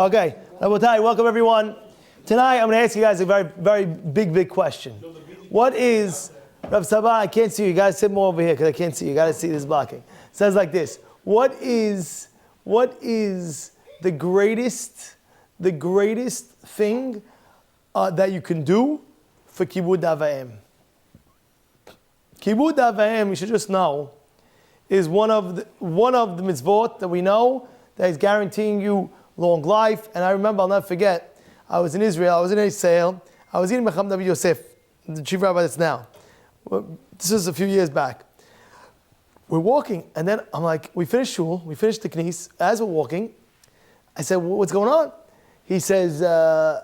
Okay, Rabotai, welcome everyone. Tonight I'm going to ask you guys a very, very big question. What is, Rav Sabah, I can't see you. You got to sit more over here because I can't see you. You got to see this blocking. It says like this. What is the greatest thing that you can do for Kibud Avayim? Kibud Avayim, you should just know, is one of the mitzvot that we know that is guaranteeing you long life. And I remember, I'll never forget, I was in Israel, I was in a sale, I was eating Mecham Rabbi Yosef, the chief rabbi that's now. This is a few years back. We're walking, and then I'm like, we finished shul, we finished the knis. As we're walking, I said, what's going on? He says, I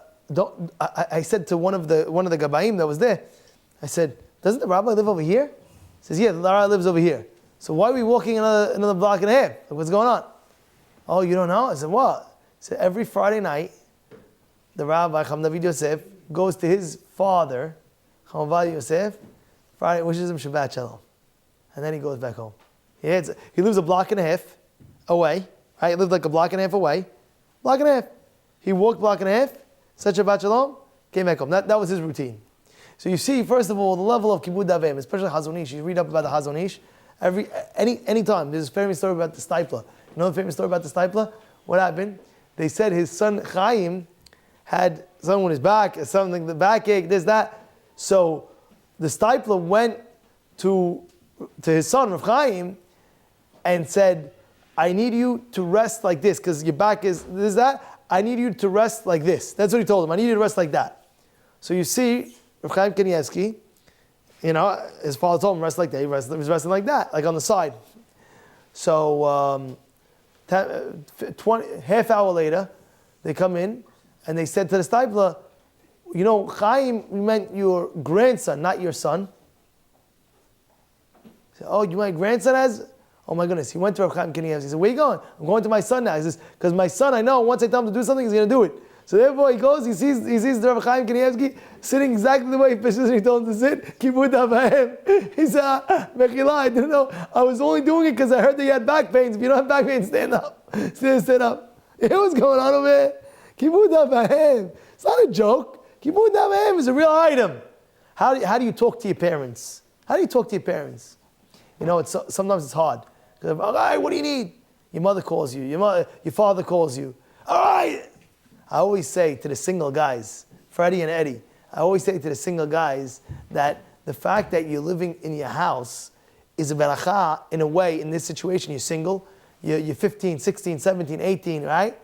said to one of the gabayim that was there, I said, doesn't the rabbi live over here? He says, yeah, the rabbi lives over here. So why are we walking another block and a half? Like, what's going on? Oh, you don't know? I said, what? He said, every Friday night, the rabbi, Cham David Yosef, goes to his father, Cham David Yosef, Friday, wishes him Shabbat Shalom. And then he goes back home. He lives a block and a half away, right? He lived like a block and a half away. Block and a half. He walked block and a half, said Shabbat Shalom, came back home. That was his routine. So you see, first of all, the level of Kibud Avayim, especially Hazon Ish. You read up about the Hazon Ish. Any time. There's a famous story about the Stipler. You know the famous story about the Stipler? What happened? They said his son Chaim had something on his back, something, the backache, this, that. So the Stipler went to his son, Rav Chaim, and said, I need you to rest like this, because your back is this, that. I need you to rest like this. That's what he told him. I need you to rest like that. So you see, Rav Chaim Kanievsky, his father told him rest like that. He was resting like that, like on the side. So half hour later, they come in and they said to the Stipler, Chaim, we meant your grandson, not your son. He said, oh, you my grandson has? Oh my goodness. He went to Rav Chaim Kanievsky. He said, where are you going? I'm going to my son now. He says, because my son, I know, once I tell him to do something, he's going to do it. So therefore he goes, he sees the Rav Chaim Kanievsky sitting exactly the way he told him to sit. Kibud Avayim. He said, Mechila, I didn't know. I was only doing it because I heard that you had back pains. If you don't have back pains, stand up. Stand up. You know what's going on over here? Kibud Avayim. It's not a joke. Kibud Avayim is a real item. How do you talk to your parents? How do you talk to your parents? Sometimes it's hard. All right, what do you need? Your mother calls you. Your father calls you. All right. I always say to the single guys, Freddie and Eddie, I always say to the single guys that the fact that you're living in your house is a beracha in a way. In this situation, you're single, you're 15, 16, 17, 18, right?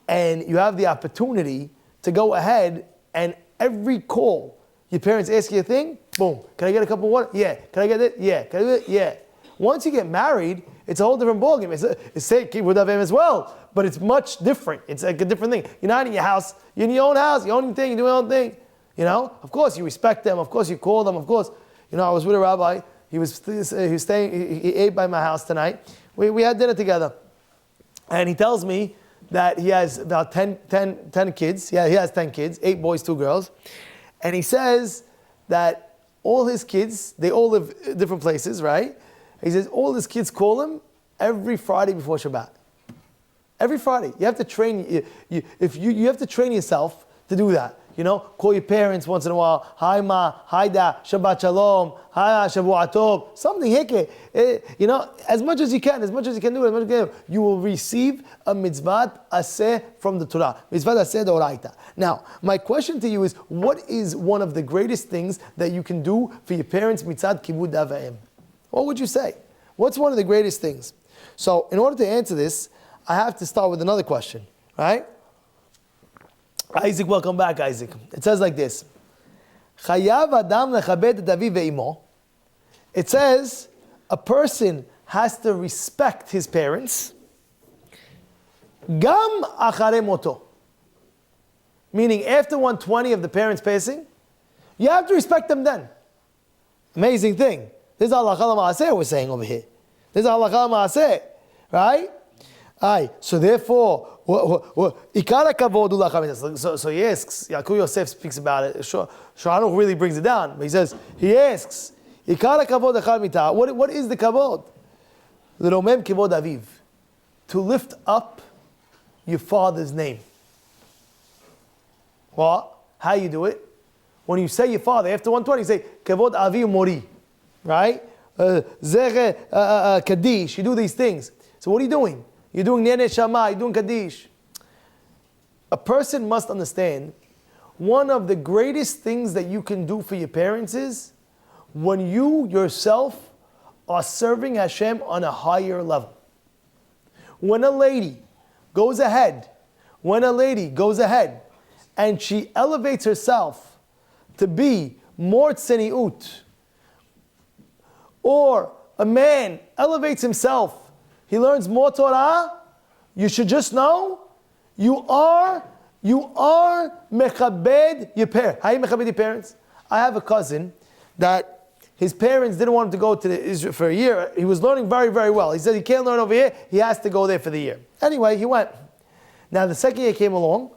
And you have the opportunity to go ahead and every call, your parents ask you a thing, boom, can I get a cup of water? Yeah. Can I get it? Yeah. Can I do it? Yeah. Once you get married, it's a whole different ballgame. It's Kibud Avayim as well, but it's much different. It's like a different thing. You're not in your house. You're in your own house. You own your thing. You do your own thing. Of course you respect them. Of course you call them. Of course, I was with a rabbi. He was staying. He ate by my house tonight. We had dinner together, and he tells me that he has about 10 kids. Yeah, he has 10 kids, 8 boys, 2 girls, and he says that all his kids, they all live in different places, right? He says all his kids call him every Friday before Shabbat. Every Friday. You have to train. You have to train yourself to do that. Call your parents once in a while. Hi ma, hi da, Shabbat Shalom, hi Shavua Tov, something heke. As much as you can do, you will receive a mitzvah aseh from the Torah. Mitzvah aseh d'oraita. Now, my question to you is, what is one of the greatest things that you can do for your parents mitzad Kibud Avayim? What would you say? What's one of the greatest things? So, in order to answer this, I have to start with another question, right? Isaac, welcome back, Isaac. It says like this. Chayav adam lechabed et aviv ve'imo. It says a person has to respect his parents. Gam acharei moto. Meaning after 120 of the parents passing, you have to respect them then. Amazing thing. This is halakha l'maaseh we're saying over here. This is halakha l'maaseh, right? Aye. So therefore, ikar hakavod hu lacham. So he asks. Yaakov Yosef speaks about it. Shulchan really brings it down. But he asks, ikar hakavod lacham mita. What is the kavod? L'romem kivod aviv. To lift up your father's name. What? How you do it? When you say your father, after 120, you say, Kavod Avi Mori. Right? Kaddish. You do these things. So what are you doing? You're doing Nene Shama, you're doing Kaddish. A person must understand, one of the greatest things that you can do for your parents is when you yourself are serving Hashem on a higher level. When a lady goes ahead and she elevates herself to be more tzeniut, or a man elevates himself, he learns more Torah, you should just know you are mechabed your parents. How you mechabed your parents? I have a cousin that his parents didn't want him to go to Israel for a year. He was learning very, very well. He said he can't learn over here. He has to go there for the year. Anyway, he went. Now the second year came along,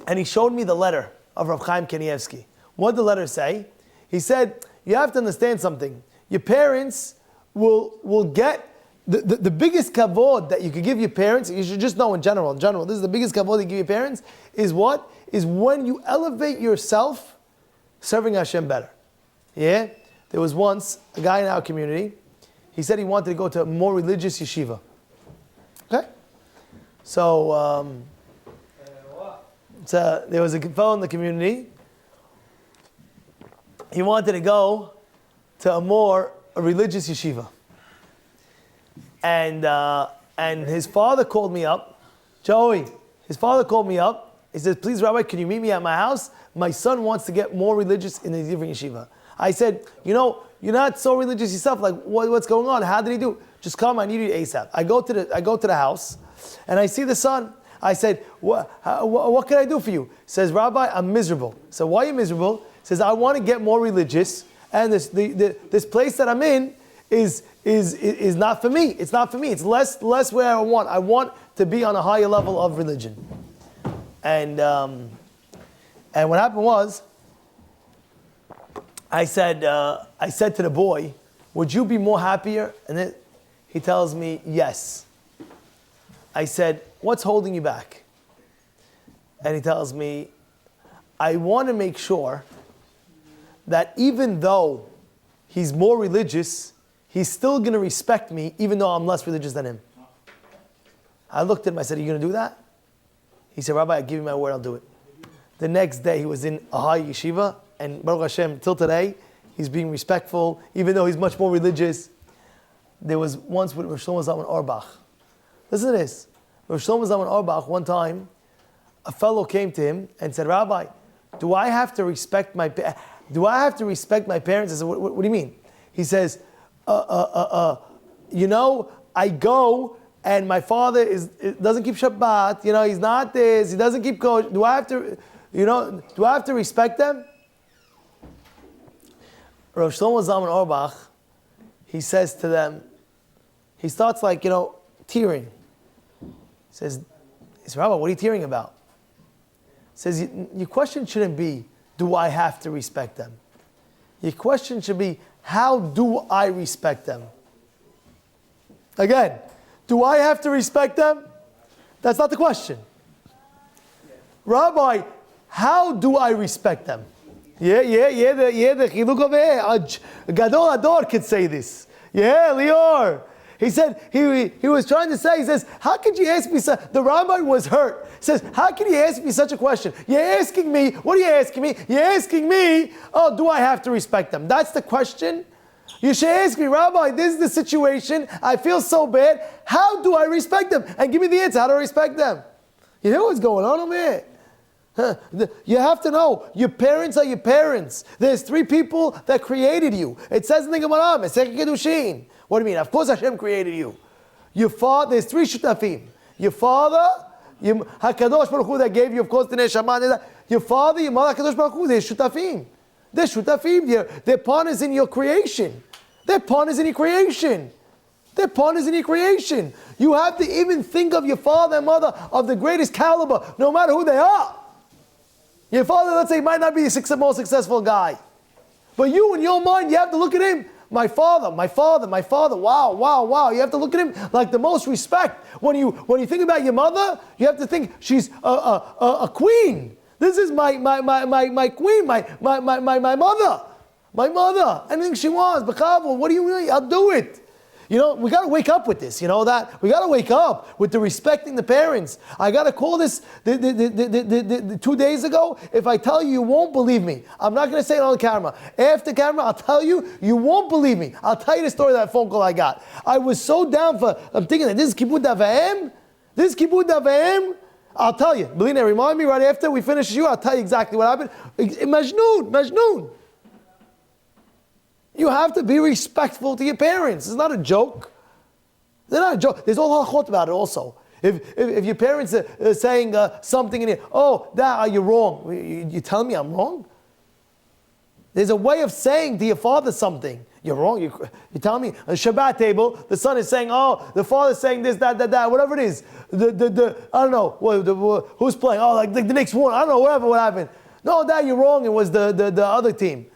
and he showed me the letter of Rav Chaim Kanievsky. What did the letter say? He said, you have to understand something. Your parents will get the biggest kavod that you could give your parents. You should just know in general, this is the biggest kavod you give your parents, is what? Is when you elevate yourself serving Hashem better. Yeah? There was once a guy in our community, he said he wanted to go to a more religious yeshiva. Okay? So there was a fellow in the community, he wanted to go to a religious yeshiva. And his father called me up, Joey, his father called me up. He says, please, Rabbi, can you meet me at my house? My son wants to get more religious in a different yeshiva. I said, you're not so religious yourself. Like, what's going on? How did he do? Just come, I need you ASAP. I go to the house, and I see the son. I said, what can I do for you? He says, Rabbi, I'm miserable. So why are you miserable? He says, I want to get more religious, and this place that I'm in is not for me. It's not for me. It's less where I want. I want to be on a higher level of religion. And what happened was, I said to the boy, would you be more happier? And then he tells me, yes. I said, what's holding you back? And he tells me, I want to make sure that even though he's more religious, he's still going to respect me even though I'm less religious than him. I looked at him, I said, are you going to do that? He said, Rabbi, I give you my word, I'll do it. The next day he was in a high yeshiva, and Baruch Hashem, till today, he's being respectful, even though he's much more religious. There was once with Rosh Shlomo Zalman Auerbach. Listen to this. Rosh Shlomo Zalman Auerbach, one time, a fellow came to him and said, Rabbi, do I have to respect my parents? I said, what do you mean? He says, I go and my father doesn't keep Shabbat, he's not this, he doesn't keep kosher. Do I have to respect them? Rosh Shlomo Zalman Auerbach, he says to them, he starts tearing. He says, Rabbi, what are you tearing about? He says, your question shouldn't be, do I have to respect them? Your question should be, how do I respect them? Again, do I have to respect them? That's not the question. Rabbi, how do I respect them? The chiluk over here. Gadol Ador could say this. Yeah, Lior. He said, he was trying to say, he says, how could you ask me the rabbi was hurt. He says, how can you ask me such a question? You're asking me, what are you asking me? You're asking me, do I have to respect them? That's the question. You should ask me, Rabbi, this is the situation. I feel so bad. How do I respect them? And give me the answer. How do I respect them? You hear what's going on over here? You have to know, your parents are your parents. There's 3 people that created you. It says in the Gemara, Masechet Kedushin. What do you mean? Of course Hashem created you. Your father, there's 3 shutafim. Your father, HaKadosh Baruch Hu that gave you, of course, the Neshama. Your father, your mother, HaKadosh Baruch Hu, they're shutafim. They're shutafim. They're partners in your creation. They're partners in your creation. They're partners in your creation. You have to even think of your father and mother of the greatest caliber, no matter who they are. Your father, let's say, might not be the most successful guy. But you, in your mind, you have to look at him. my father. Wow. You have to look at him like the most respect. When you think about your mother, you have to think she's a queen. This is my queen, my mother. My mother. Anything she wants, b'chavod. What do you really? I'll do it. We got to wake up with this. You know that? We got to wake up with the respecting the parents. I got to call this the 2 days ago. If I tell you, you won't believe me. I'm not going to say it on the camera. After camera, I'll tell you, you won't believe me. I'll tell you the story of that phone call I got. I was so down I'm thinking that this is Kibud Avaim. I'll tell you. Belina, remind me right after we finish you. I'll tell you exactly what happened. Majnoon. You have to be respectful to your parents. It's not a joke. They're not a joke. There's all halachot about it also. If your parents are saying something in it, Dad, you're wrong. You telling me I'm wrong? There's a way of saying to your father something. You're wrong. You tell me on Shabbat table, the son is saying, the father's saying this, that, whatever it is. I don't know. Who's playing? Like the Knicks won. I don't know. What happened? No, Dad, you're wrong. It was the other team.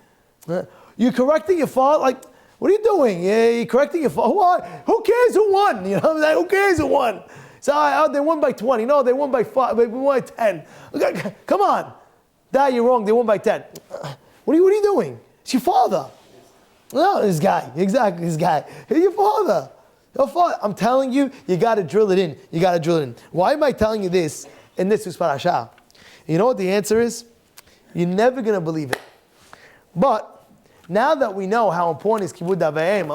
You're correcting your father. Like, what are you doing? You're correcting your father. Who cares who won? Who cares who won? So they won by 20. No, they won by 5. They won by 10. Okay, come on. Dad, you're wrong. They won by 10. What are you doing? It's your father. No, this guy. Exactly, this guy. It's your father. Your father. I'm telling you, you got to drill it in. Why am I telling you this in this Parashat? You know what the answer is? You're never going to believe it. But now that we know how important is Kibud Avaim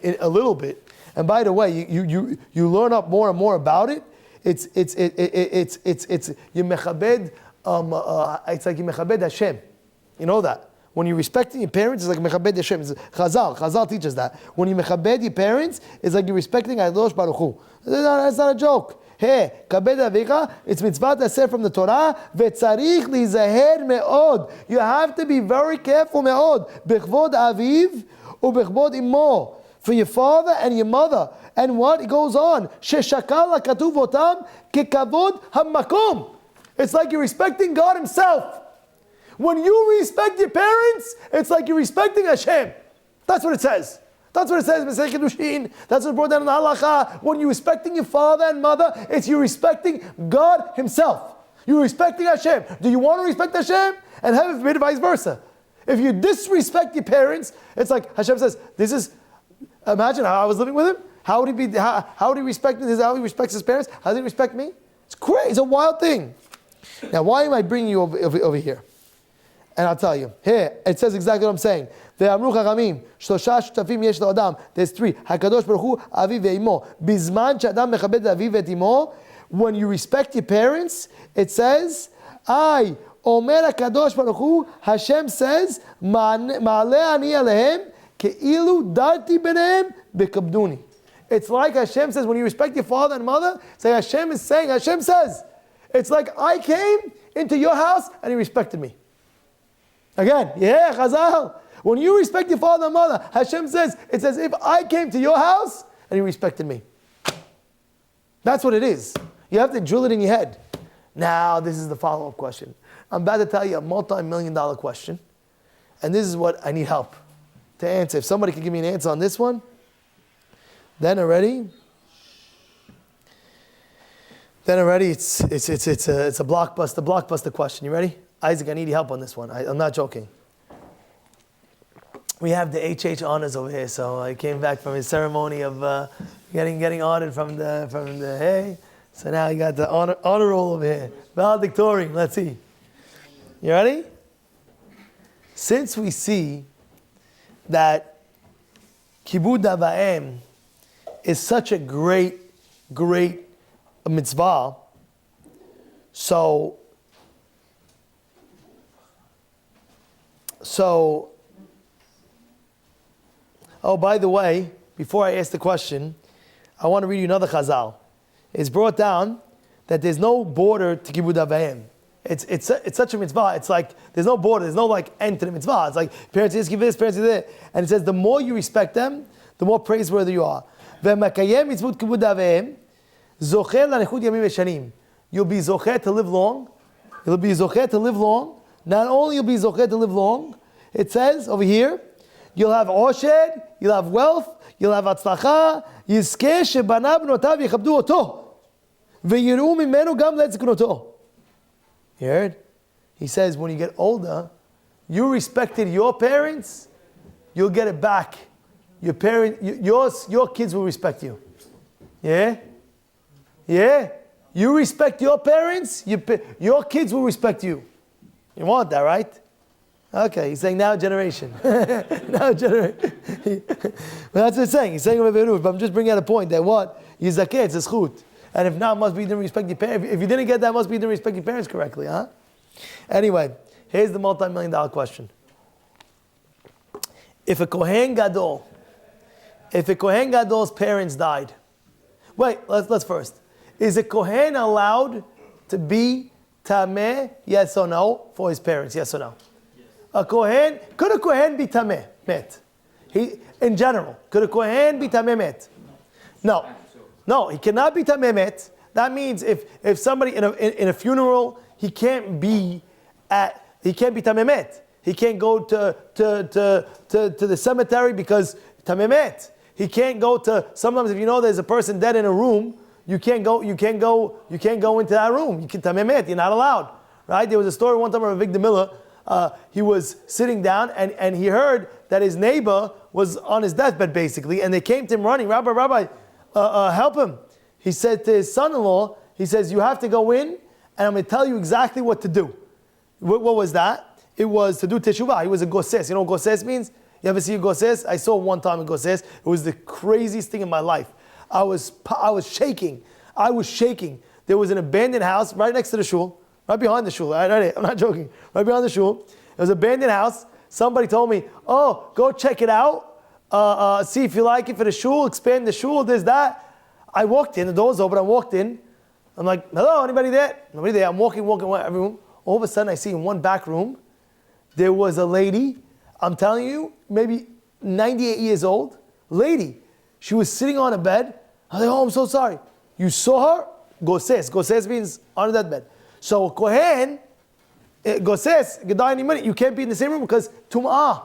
in a little bit, and by the way, you learn up more and more about it. It's you mechabed. It's like you mechabed Hashem. You know that when you're respecting your parents, it's like mechabed Hashem. Chazal teaches that when you mechabed your parents, it's like you're respecting Hakadosh Baruch Hu. That's not a joke. Hey, kabed avicha, it's mitzvah aseh from the Torah, vetzarich lizaher me'od. You have to be very careful me'od. Bechvod aviv ubechvod imo. For your father and your mother. And what? It goes on. Sheshakal hakatuv otam kekavod hamakom. It's like you're respecting God Himself. When you respect your parents, it's like you're respecting Hashem. That's what it says. That's what it says, Mesech Kedushin. That's what brought down in the halacha. When you're respecting your father and mother, it's you respecting God Himself. You're respecting Hashem. Do you want to respect Hashem? And heaven forbid, vice versa. If you disrespect your parents, it's like Hashem says, imagine how I was living with him. How would he respect me? This is how he respects his parents. How does he respect me? It's crazy. It's a wild thing. Now, why am I bringing you over here? And I'll tell you. Here, it says exactly what I'm saying. ואמרו חכמים, 3 שותפים יש לאדם. There's 3. הקדוש ברוך הוא אביו ואמו. בזמן שאדם מכבד את אביו ואת אמו, when you respect your parents, it says, אומר הקדוש ברוך הוא, Hashem says, מעלה אני עליהם, כאילו דרתי ביניהם, בכבדוני. It's like Hashem says, when you respect your father and mother, it's like Hashem says, it's like I came into your house and He respected me. Again, Chazal. When you respect your father and mother, Hashem says, it's as if I came to your house and He respected me. That's what it is. You have to drill it in your head. Now, this is the follow-up question. I'm about to tell you a multi-million-dollar question, and this is what I need help to answer. If somebody could give me an answer on this one, then already it's a blockbuster question. You ready? Isaac, I need your help on this one. I'm not joking. We have the HH honors over here, so I came back from his ceremony of getting honored from the hey. So now you got the honor roll over here. Valedictorian. Let's see. You ready? Since we see that Kibud Avaim is such a great mitzvah, so by the way, before I ask the question, I want to read you another chazal. It's brought down that there's no border to Kibud Avaim. It's such a mitzvah. It's like there's no border. There's no like end to the mitzvah. It's like parents give this, parents do that, and it says the more you respect them, the more praiseworthy you are. V'makayem mitzvot Kibud Avaim zocher lanichut yamim v'shanim. You'll be zocher to live long. Not only you'll be zocher to live long, it says over here, you'll have oshed, you'll have wealth, you'll have atzlacha, yizkeh shebanav bnotav yichabdu oto, veyiru mimenu gam letziknoto. You heard? He says, when you get older, you respected your parents, you'll get it back. Your kids will respect you. Yeah? Yeah? You respect your parents, your kids will respect you. You want that, right? Okay, he's saying now generation. Now generation. Well, that's what he's saying. He's saying, but I'm just bringing out a point that what? Yizakeh, it's a schut. And if not, must be you didn't respect your parents. If you didn't get that, must be you didn't respect your parents correctly, huh? Anyway, here's the multi-million-dollar question. If a Kohen Gadol's parents died, wait, let's first. Is a Kohen allowed to be tameh, yes or no, for his parents, yes or no? Yes. Could a Kohen be tameh, met? In general, could a Kohen be tameh, met? No, he cannot be tameh, met. That means if somebody in a funeral, he can't be tameh, met. He can't go to the cemetery because tameh, met. He can't go to, sometimes if you know there's a person dead in a room, you can't go into that room. You can tameh, met. You're not allowed. Right? There was a story one time of Victor Miller. He was sitting down and he heard that his neighbor was on his deathbed basically, and they came to him running, Rabbi, help him. He said to his son-in-law, he says, you have to go in and I'm going to tell you exactly what to do. What was that? It was to do teshuvah. He was a goses. You know what goses means? You ever see a goses? I saw one time a goses. It was the craziest thing in my life. I was shaking. There was an abandoned house right next to the shul, right behind the shul. I'm not joking. Right behind the shul. It was an abandoned house. Somebody told me, oh, go check it out. See if you like it for the shul, expand the shul, this, that. I walked in, the door was open, I walked in. I'm like, hello, anybody there? Nobody there. I'm walking every room. All of a sudden I see in one back room, there was a lady, I'm telling you, maybe 98 years old, lady. She was sitting on a bed. I was like, oh, I'm so sorry. You saw her? Goses. Goses means on that bed. So Kohen, Goses, Gedai any minute, you can't be in the same room because Tum'ah.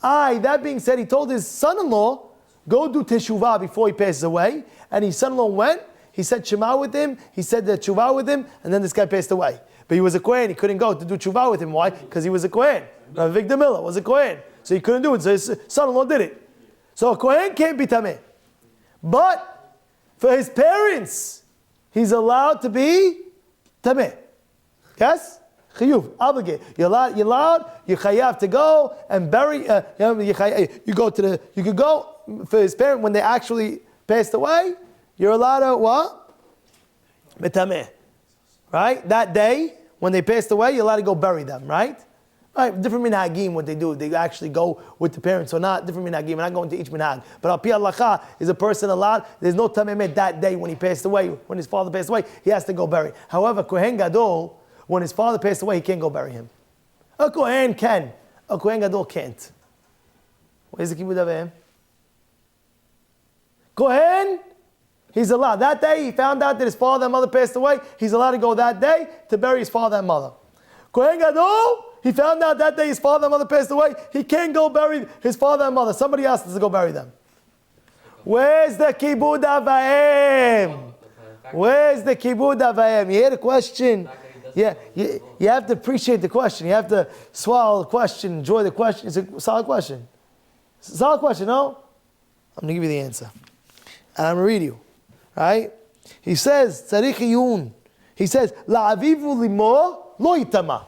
That being said, he told his son-in-law, go do teshuvah before he passes away. And his son-in-law went, he said Shema with him, he said the teshuvah with him, and then this guy passed away. But he was a Kohen, he couldn't go to do teshuvah with him. Why? Because he was a Kohen. Victor Miller was a Kohen. So he couldn't do it, so his son-in-law did it. So a Kohen can't be tameh. But for his parents, he's allowed to be tameh. Yes? Chiyuv, obligated. You're allowed, you chayav to go and bury, you could go for his parent when they actually passed away, you're allowed to what? Betameh. Right? That day, when they passed away, you're allowed to go bury them, right? Right, different minhagim, what they do. They actually go with the parents or not. Different minhagim. We're not going to each minhag. But al pi halacha, is a person allowed? There's no tameh that day when he passed away. When his father passed away, he has to go bury. However, Kohen Gadol, when his father passed away, he can't go bury him. A Kohen can. A Kohen Gadol can't. Where's the Kibud Aveim? Kohen, he's allowed. That day, he found out that his father and mother passed away. He's allowed to go that day to bury his father and mother. Kohen Gadol, he found out that day his father and mother passed away. He can't go bury his father and mother. Somebody else has to go bury them. Where's the Kibud Aveim? Where's the Kibud Aveim? You hear the question? Yeah, you have to appreciate the question. You have to swallow the question, enjoy the question. It's a solid question. It's a solid question, no? I'm going to give you the answer. And I'm going to read you. Right? He says, Tzarich Iyun. He says, La'avivu limo lo yitama.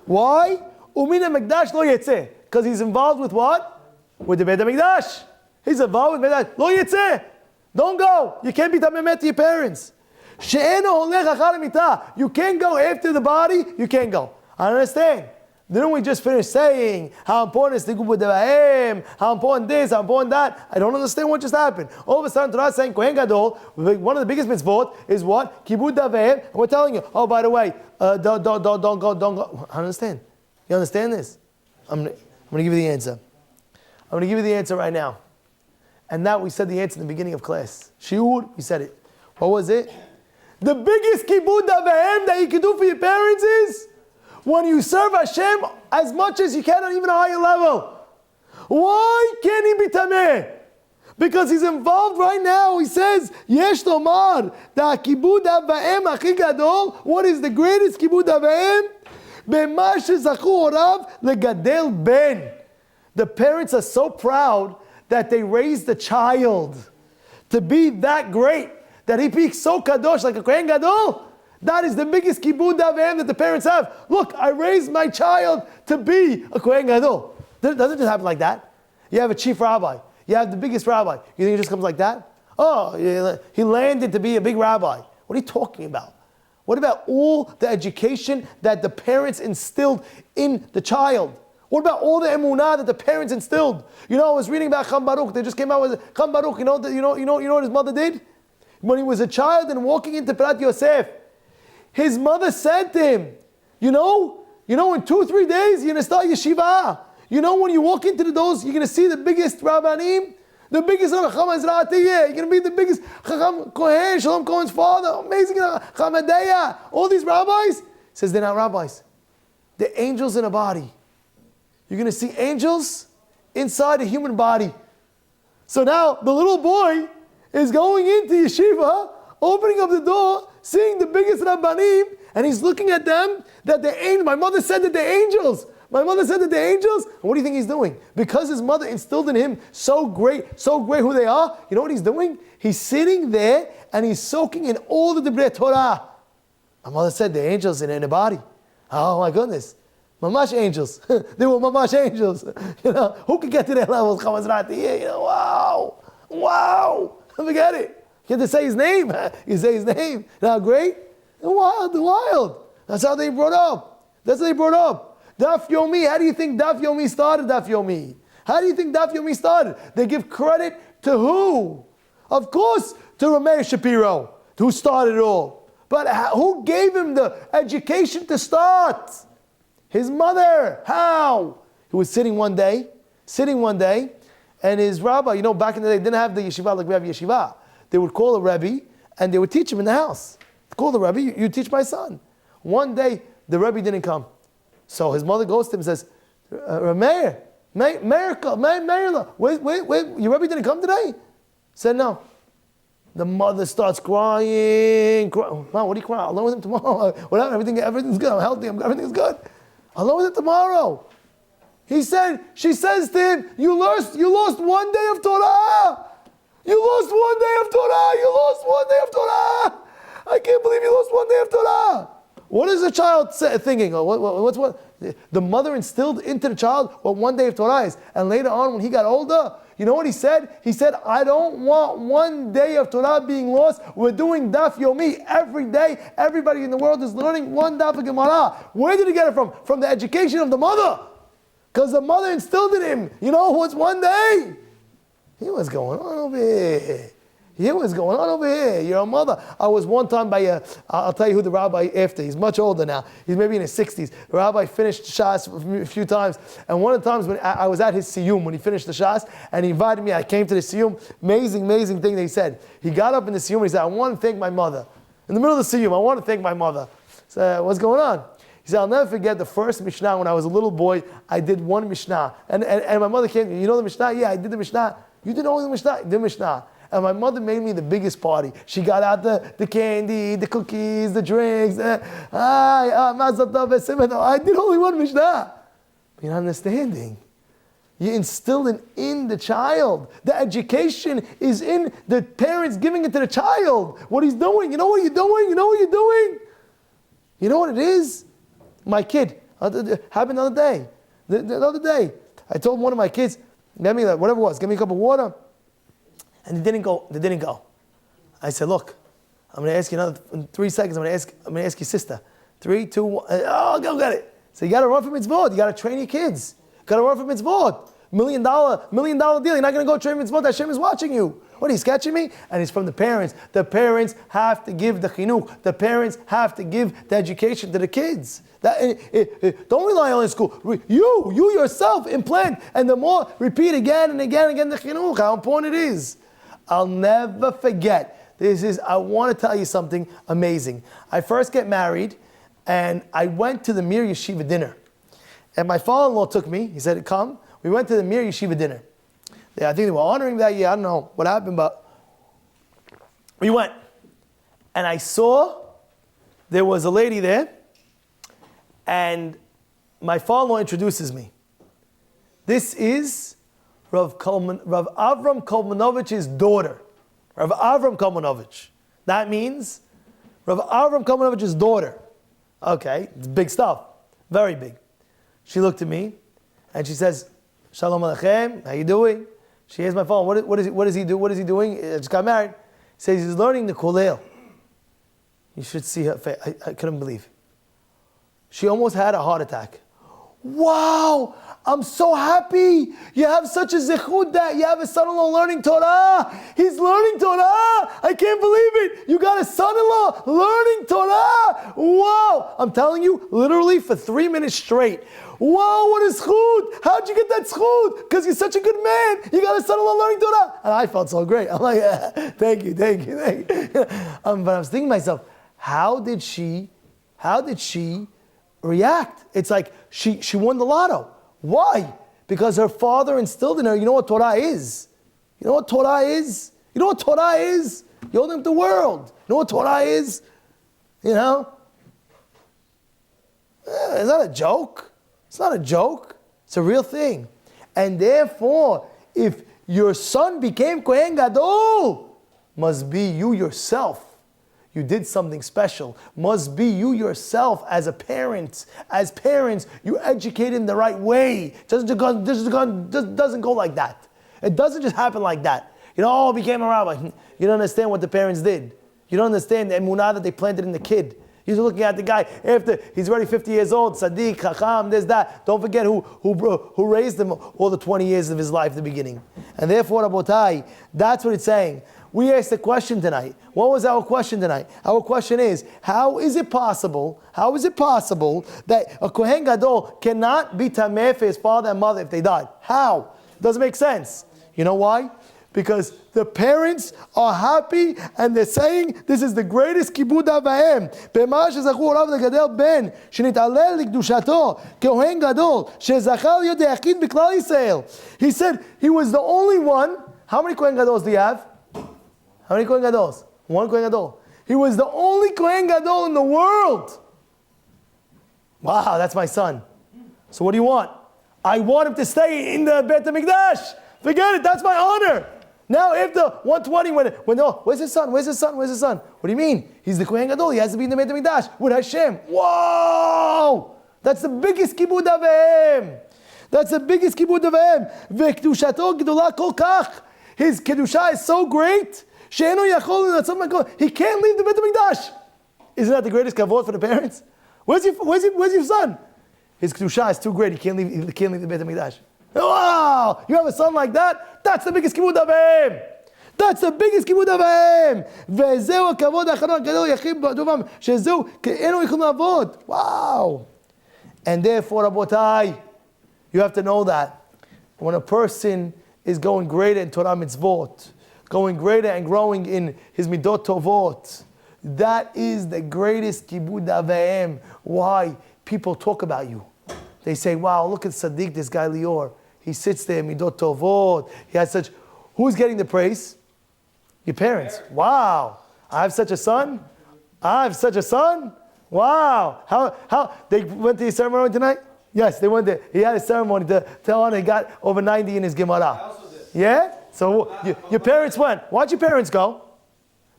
Why? Umina Megdash lo yetzeh. Because he's involved with what? With the Beit HaMikdash. He's involved with Beit HaMikdash. Lo yetzeh. Don't go. You can't be tameh to your parents. She'eno holech achar hamita. You can't go after the body. You can't go. I understand. Didn't we just finish saying how important is the Kibud Aveim, how important this, how important that? I don't understand what just happened. All of a sudden, Torah is saying Kohen Gadol, one of the biggest mitzvot is what? Kibud Aveim. And we're telling you, oh, by the way, don't go. I understand. You understand this? I'm going to give you the answer. I'm going to give you the answer right now. And that we said the answer in the beginning of class. Shiur, we said it. What was it? The biggest Kibud Aveim that you can do for your parents is when you serve Hashem as much as you can on even a higher level. Why can't he be tameh? Because he's involved right now. He says, Yesh lomar, da kibud avaim achi gadol. What is the greatest kibud avaim? B'ma shezachu horav legadel ben. The parents are so proud that they raised the child to be that great, that he be so kadosh, like a kohen gadol. That is the biggest kibud avaim that the parents have. Look, I raised my child to be a kohen gadol. Doesn't just happen like that. You have a chief rabbi. You have the biggest rabbi. You think it just comes like that? Oh, he landed to be a big rabbi. What are you talking about? What about all the education that the parents instilled in the child? What about all the emunah that the parents instilled? You know, I was reading about Cham Baruch. They just came out with Cham Baruch. You know what his mother did? When he was a child and walking into Bezrat Yosef, his mother said to him, you know, in 2-3 days, you're going to start yeshiva. You know, when you walk into the doors, you're going to see the biggest Rabbanim, the biggest Chacham Ezratiyeh. You're going to be the biggest Chacham Kohen, Shalom Cohen's father, amazing Chacham Adeya. All these rabbis, he says they're not rabbis. They're angels in a body. You're going to see angels inside a human body. So now the little boy is going into yeshiva, opening up the door, seeing the biggest Rabbanim, and he's looking at them, that they're angels. My mother said that they're angels. My mother said that they're angels. And what do you think he's doing? Because his mother instilled in him so great who they are, you know what he's doing? He's sitting there and he's soaking in all the Divrei Torah. My mother said they're angels in a body. Oh my goodness. Mamash angels. They were mamash angels. You know, who could get to that level? You know, wow. Forget it. You have to say his name. You say his name. Now great? Wild. That's how they brought up. Daf Yomi, how do you think Daf Yomi started Daf Yomi? How do you think Daf Yomi started? They give credit to who? Of course, to Rameir Shapiro, who started it all. But who gave him the education to start? His mother. How? He was sitting one day, and his rabbi, you know, back in the day, didn't have the yeshiva like we have yeshiva. They would call a Rebbe, and they would teach him in the house. Call the Rebbe, you teach my son. One day, the Rebbe didn't come. So his mother goes to him and says, Meir, your Rebbe didn't come today? He said, no. The mother starts crying. Mom, what are you crying? I'll learn with him tomorrow. Whatever, everything's good. I'm healthy. Everything's good. I'll learn with him tomorrow. She says to him, you lost 1 day of Torah. You lost 1 day of Torah. I can't believe you lost 1 day of Torah. What is the child thinking? What? The mother instilled into the child what 1 day of Torah is. And later on, when he got older, you know what he said? He said, I don't want 1 day of Torah being lost. We're doing Daf Yomi every day. Everybody in the world is learning one Daf of Gemara. Where did he get it from? From the education of the mother. Because the mother instilled in him, you know, what's 1 day? What's going on over here? You're a mother. I was one time by I'll tell you who the rabbi after. He's much older now. He's maybe in his 60s. The rabbi finished Shas a few times. And one of the times when I was at his siyum, when he finished the Shas, and he invited me, I came to the siyum. Amazing thing that he said. He got up in the siyum and he said, I want to thank my mother. In the middle of the siyum, I want to thank my mother. I said, what's going on? He said, I'll never forget the first Mishnah when I was a little boy. I did one Mishnah. And my mother came to me, you know the Mishnah? Yeah, I did the Mishnah. You did only the Mishnah? I did the Mishnah. And my mother made me the biggest party. She got out the candy, the cookies, the drinks. I did only one Mishnah. But you're not understanding. You're instilling in the child. The education is in the parents giving it to the child. What he's doing. You know what you're doing? You know what it is? My kid, happened the other day. The other day, I told one of my kids, get me whatever it was, give me a cup of water. And they didn't go. I said, look, I'm going to ask you in 3 seconds, I'm going to ask your sister. 3, 2, 1, go get it. So you got to run for mitzvot. You got to train your kids. Got to run for mitzvot. $1 million deal. You're not going to go train mitzvot. Hashem is watching you. What, are you sketching me? And it's from the parents. The parents have to give the chinuch. The parents have to give the education to the kids. Don't rely on school. You yourself implant. And the more, repeat again and again the chinuch, how important it is. I'll never forget. I want to tell you something amazing. I first get married, and I went to the Mir Yeshiva dinner. And my father-in-law took me. He said, come. We went to the Mir Yeshiva dinner. Yeah, I think they were honoring that year. I don't know what happened, but we went. And I saw there was a lady there, and my father-in-law introduces me. This is Rav Avram Kalmanovich's daughter. Rav Avram Kalmanovich. That means Rav Avram Kalmanovich's daughter. Okay, it's big stuff. Very big. She looked at me and she says, Shalom Aleichem, how you doing? She hears my phone. What does he do? What is he doing? I just got married. He says he's learning the Kolel. You should see her face. I couldn't believe. She almost had a heart attack. Wow, I'm so happy. You have such a zechut that you have a son-in-law learning Torah. He's learning Torah. I can't believe it. You got a son-in-law learning Torah. Wow. I'm telling you, literally for 3 minutes straight. Wow, what a zechut. How'd you get that zechut? Because you're such a good man. You got a son-in-law learning Torah. And I felt so great. I'm like, thank you. But I was thinking to myself, how did she react? It's like she won the lotto. Why? Because her father instilled in her, you know what Torah is? You know what Torah is? You know what Torah is? You open up the world. You know what Torah is? You know? It's not a joke. It's not a joke. It's a real thing. And therefore, if your son became Kohen Gadol, must be you yourself. You did something special. Must be you yourself as a parent. As parents, you educate him the right way. It doesn't go like that. It doesn't just happen like that. You know, oh, became a rabbi. You don't understand what the parents did. You don't understand the emunah that they planted in the kid. He's looking at the guy after he's already 50 years old, Sadiq, Chacham, this, that. Don't forget who raised him all the 20 years of his life at the beginning. And therefore, Rabotai, that's what it's saying. We asked a question tonight. What was our question tonight? Our question is, how is it possible that a Kohen Gadol cannot be tameh for his father and mother if they died? How? Doesn't make sense. You know why? Because the parents are happy and they're saying this is the greatest kibud avaim. B'ma shezachu orav legadel ben shenit'alel likdushato kohen gadol shezachal yod yachid b'klal Yisrael. He said he was the only one. How many Kohen Gadols do you have? How many Kohen Gadols? One Kohen Gadol. He was the only Kohen Gadol in the world. Wow, that's my son. So what do you want? I want him to stay in the Beit HaMikdash. Forget it, that's my honor. Now after 120, when oh, where's his son? Where's his son? Where's his son? What do you mean? He's the Kohen Gadol. He has to be in the Beit HaMikdash with Hashem. Whoa! That's the biggest kibud aveim. That's the biggest kibud aveim. V'kedushato gedola kol kach. His kedusha is so great. He can't leave the Beit HaMikdash. Isn't that the greatest kavod for the parents? Where's your son? His kedusha is too great. He can't leave the Beit HaMikdash. Wow! You have a son like that? That's the biggest kibud aveim. That's the biggest kibud aveim. Vezeu hakavod ha'achanor gadol yachid b'adovam shezeu ke'enu yichud la'avod. Wow! And therefore, Rabotai, you have to know that when a person is going greater in Torah mitzvot, going greater and growing in his midot tovot, that is the greatest kibud aveim. Why? People talk about you. They say, wow, look at Sadiq, this guy Lior. He sits there, midot tovot. He has such... Who's getting the praise? Your parents. Wow. I have such a son? I have such a son? Wow. How they went to his ceremony tonight? Yes, they went there. He had a ceremony to tell on he got over 90 in his Gemara. I also did. Yeah? So your parents went. Why'd your parents go?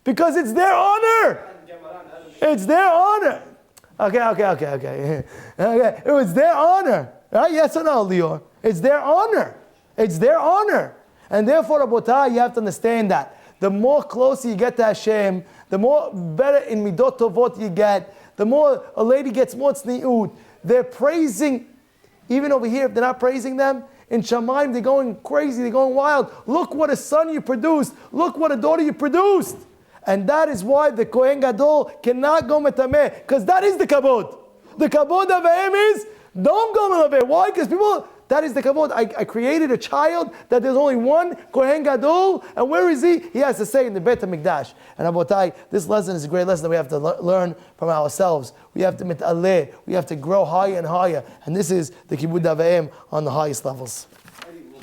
Because it's their honor. It's their honor. Okay. Okay. It was their honor. Right? Yes or no, Lior? It's their honor. It's their honor. And therefore, Rabotai, you have to understand that. The more closer you get to Hashem, the more better in Midot Tovot you get, the more a lady gets more tzniut. They're praising, even over here, if they're not praising them, in Shamayim, they're going crazy, they're going wild. Look what a son you produced. Look what a daughter you produced. And that is why the Kohen Gadol cannot go metameh, because that is the kabod. The kabod of him is, don't go metameh. Why? Because people, that is the kabod. I created a child that there's only one Kohen Gadol, and where is he? He has to say in the Beit HaMikdash. And Rabotai, this lesson is a great lesson that we have to learn from ourselves. We have to mitaleh. We have to grow higher and higher. And this is the Kibud Avayim on the highest levels.